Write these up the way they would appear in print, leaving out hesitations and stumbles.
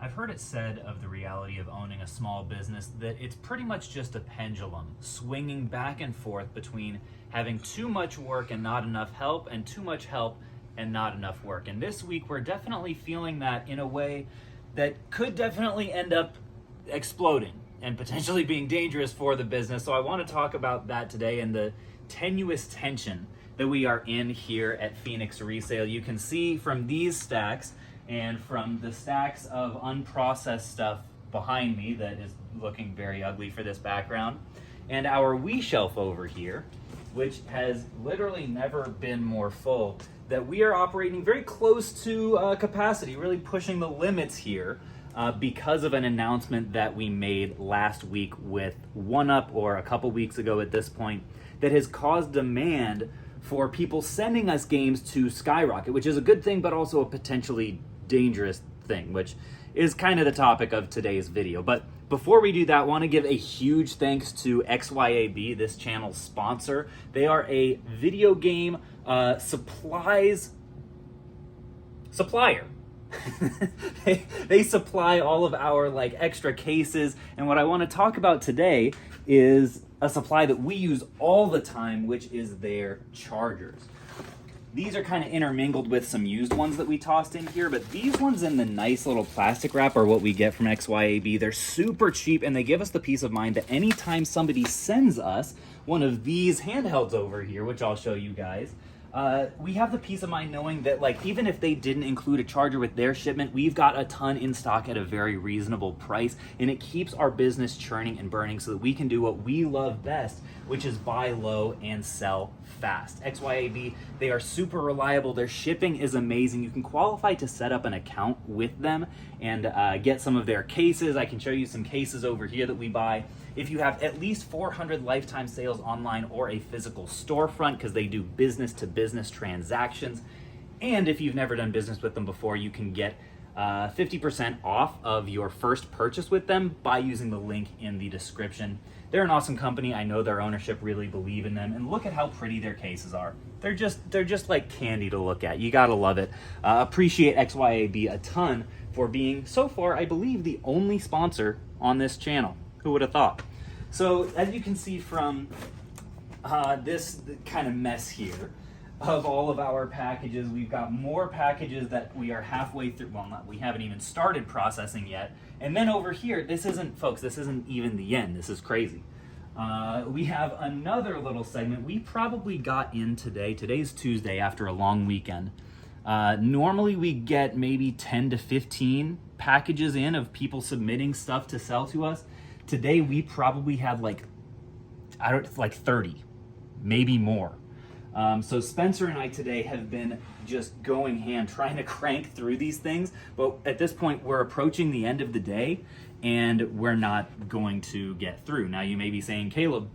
I've heard it said of the reality of owning a small business that it's pretty much just a pendulum swinging back and forth between having too much work and not enough help, and too much help and not enough work. And this week we're definitely feeling that in a way that could definitely end up exploding and potentially being dangerous for the business. So I want to talk about that today and the tenuous tension that we are in here at Phoenix Resale. You can see from these stacks and from the stacks of unprocessed stuff behind me that is looking very ugly for this background, and our wee shelf over here, which has literally never been more full, that we are operating very close to capacity, really pushing the limits here because of an announcement that we made last week with OneUp, or a couple weeks ago at this point, that has caused demand for people sending us games to skyrocket, which is a good thing, but also a potentially dangerous thing, which is kind of the topic of today's video. But before we do that, I want to give a huge thanks to XYAB, this channel's sponsor. They are a video game supplier. they supply all of our like extra cases, and what I want to talk about today is a supply that we use all the time, which is their chargers. These are kind of intermingled with some used ones that we tossed in here, but these ones in the nice little plastic wrap are what we get from XYAB. They're super cheap, and they give us the peace of mind that anytime somebody sends us one of these handhelds over here, which I'll show you guys, we have the peace of mind knowing that, like, even if they didn't include a charger with their shipment, we've got a ton in stock at a very reasonable price, and it keeps our business churning and burning so that we can do what we love best, which is buy low and sell fast. XYAB, they are super reliable. Their shipping is amazing. You can qualify to set up an account with them and get some of their cases. I can show you some cases over here that we buy. If you have at least 400 lifetime sales online or a physical storefront, because they do business-to-business transactions. And if you've never done business with them before, you can get 50% off of your first purchase with them by using the link in the description. They're an awesome company. I know their ownership really believe in them, and look at how pretty their cases are. They're just like candy to look at. You gotta love it. Appreciate XYAB a ton for being, so far, I believe, the only sponsor on this channel. Who would have thought? So as you can see from this kind of mess here of all of our packages, we've got more packages that we are halfway through. Well, we haven't even started processing yet. And then over here, this isn't even the end. This is crazy. We have another little segment we probably got in today. Today's Tuesday after a long weekend. Normally we get maybe 10 to 15 packages in of people submitting stuff to sell to us. Today we probably had like 30, maybe more. So Spencer and I today have been just going ham trying to crank through these things, but at this point we're approaching the end of the day and we're not going to get through. Now you may be saying, Caleb,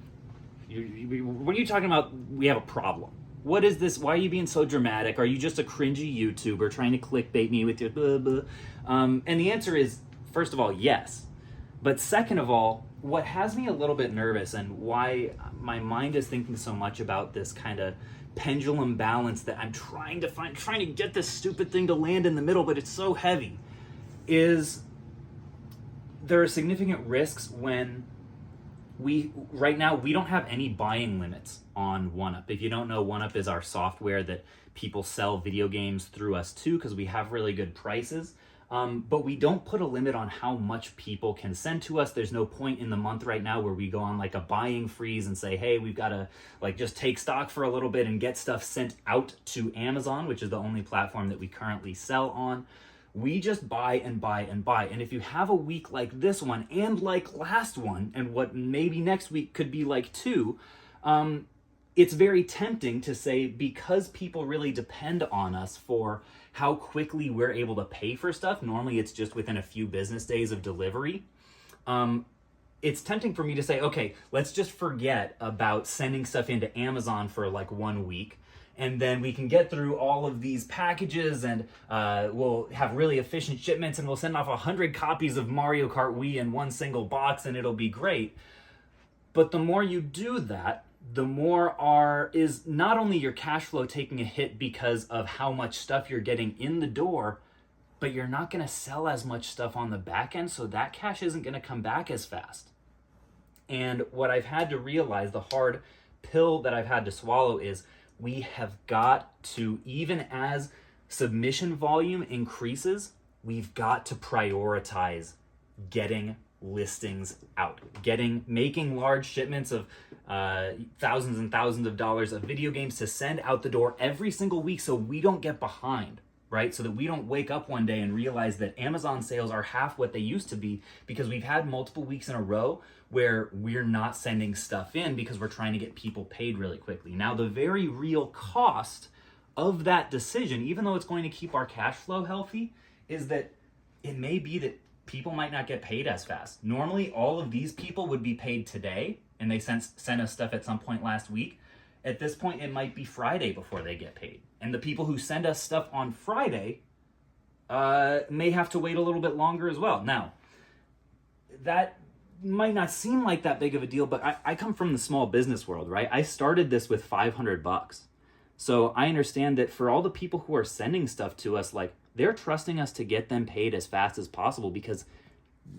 what are you talking about? We have a problem. What is this? Why are you being so dramatic? Are you just a cringy YouTuber trying to clickbait me with your blah, blah? And the answer is, first of all, yes. But second of all, what has me a little bit nervous and why my mind is thinking so much about this kind of pendulum balance that I'm trying to get this stupid thing to land in the middle, but it's so heavy, is there are significant risks when right now we don't have any buying limits on OneUp. If you don't know, OneUp is our software that people sell video games through us too, because we have really good prices. But we don't put a limit on how much people can send to us. There's no point in the month right now where we go on like a buying freeze and say, hey, we've got to like just take stock for a little bit and get stuff sent out to Amazon, which is the only platform that we currently sell on. We just buy and buy and buy. And if you have a week like this one and like last one, and what maybe next week could be like two, it's very tempting to say, because people really depend on us for how quickly we're able to pay for stuff. Normally it's just within a few business days of delivery. It's tempting for me to say, okay, let's just forget about sending stuff into Amazon for like 1 week. And then we can get through all of these packages and we'll have really efficient shipments and we'll send off 100 copies of Mario Kart Wii in one single box and it'll be great. But the more you do that, the more is not only your cash flow taking a hit because of how much stuff you're getting in the door, but you're not going to sell as much stuff on the back end, so that cash isn't going to come back as fast. And what I've had to realize, the hard pill that I've had to swallow, is we have got to, even as submission volume increases, we've got to prioritize getting listings out, making large shipments of thousands and thousands of dollars of video games to send out the door every single week, so we don't get behind, right? So that we don't wake up one day and realize that Amazon sales are half what they used to be, because we've had multiple weeks in a row where we're not sending stuff in because we're trying to get people paid really quickly. Now, the very real cost of that decision, even though it's going to keep our cash flow healthy, is that it may be that people might not get paid as fast. Normally, all of these people would be paid today, and they sent us stuff at some point last week. At this point, it might be Friday before they get paid. And the people who send us stuff on Friday may have to wait a little bit longer as well. Now, that might not seem like that big of a deal, but I come from the small business world, right? I started this with $500. So I understand that for all the people who are sending stuff to us, like, they're trusting us to get them paid as fast as possible, because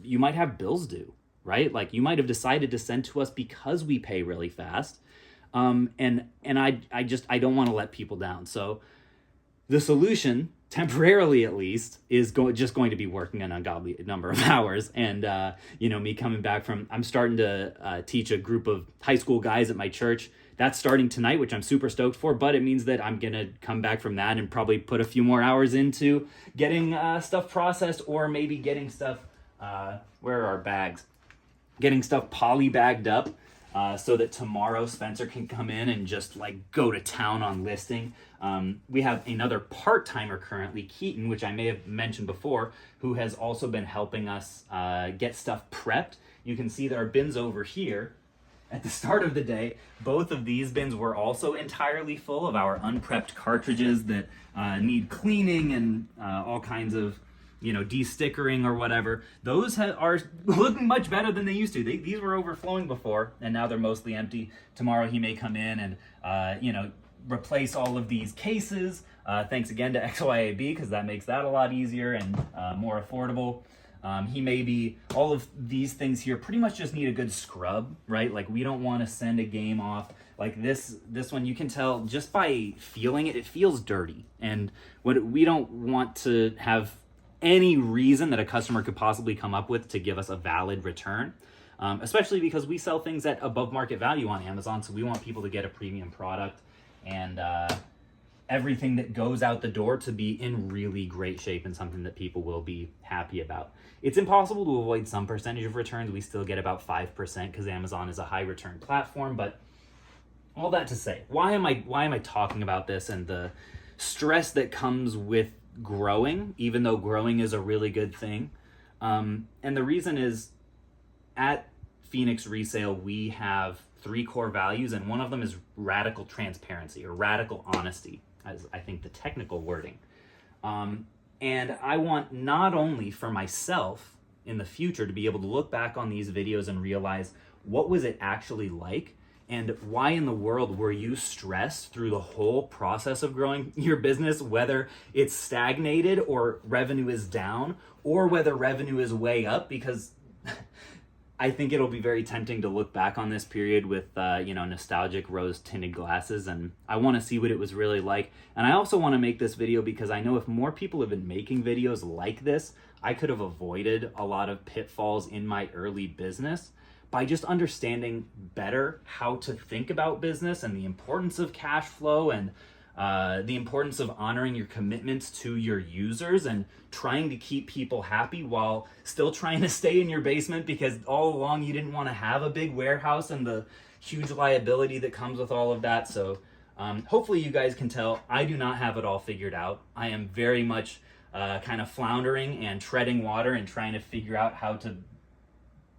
you might have bills due, right? Like, you might have decided to send to us because we pay really fast. And I don't want to let people down. So the solution, temporarily at least, is just going to be working an ungodly number of hours. And, me coming back from, I'm starting to teach a group of high school guys at my church. That's starting tonight, which I'm super stoked for, but it means that I'm going to come back from that and probably put a few more hours into getting stuff processed, or maybe getting stuff, where are our bags? Getting stuff poly-bagged up, so that tomorrow Spencer can come in and just like go to town on listing. We have another part-timer currently, Keaton, which I may have mentioned before, who has also been helping us get stuff prepped. You can see that our bins over here, at the start of the day, both of these bins were also entirely full of our unprepped cartridges that need cleaning and all kinds of, de-stickering or whatever. Those are looking much better than they used to. These were overflowing before, and now they're mostly empty. Tomorrow he may come in and, replace all of these cases. Thanks again to XYAB, because that makes that a lot easier and more affordable. All of these things here pretty much just need a good scrub, right? Like, we don't want to send a game off. Like this one, you can tell just by feeling it, it feels dirty. And we don't want to have any reason that a customer could possibly come up with to give us a valid return, especially because we sell things at above market value on Amazon. So we want people to get a premium product, and everything that goes out the door to be in really great shape and something that people will be happy about. It's impossible to avoid some percentage of returns. We still get about 5% because Amazon is a high return platform. But all that to say, why am I talking about this and the stress that comes with growing, even though growing is a really good thing? And the reason is, at Phoenix Resale, we have 3 core values, and one of them is radical transparency, or radical honesty, as I think the technical wording. And I want not only for myself in the future to be able to look back on these videos and realize, what was it actually like, and why in the world were you stressed through the whole process of growing your business, whether it's stagnated or revenue is down, or whether revenue is way up? Because I think it'll be very tempting to look back on this period with, nostalgic rose-tinted glasses, and I want to see what it was really like. And I also want to make this video because I know if more people have been making videos like this, I could have avoided a lot of pitfalls in my early business by just understanding better how to think about business and the importance of cash flow, and the importance of honoring your commitments to your users and trying to keep people happy while still trying to stay in your basement, because all along you didn't want to have a big warehouse and the huge liability that comes with all of that. So hopefully you guys can tell I do not have it all figured out. I am very much kind of floundering and treading water and trying to figure out how to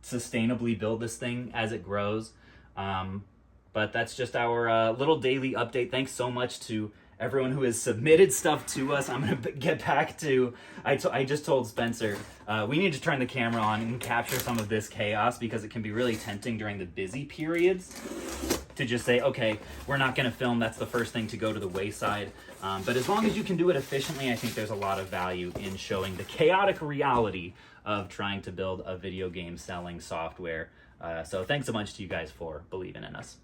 sustainably build this thing as it grows. But that's just our little daily update. Thanks so much to everyone who has submitted stuff to us. I'm going to get back to, I just told Spencer, we need to turn the camera on and capture some of this chaos, because it can be really tempting during the busy periods to just say, okay, we're not going to film. That's the first thing to go to the wayside. But as long as you can do it efficiently, I think there's a lot of value in showing the chaotic reality of trying to build a video game selling software. So thanks so much to you guys for believing in us.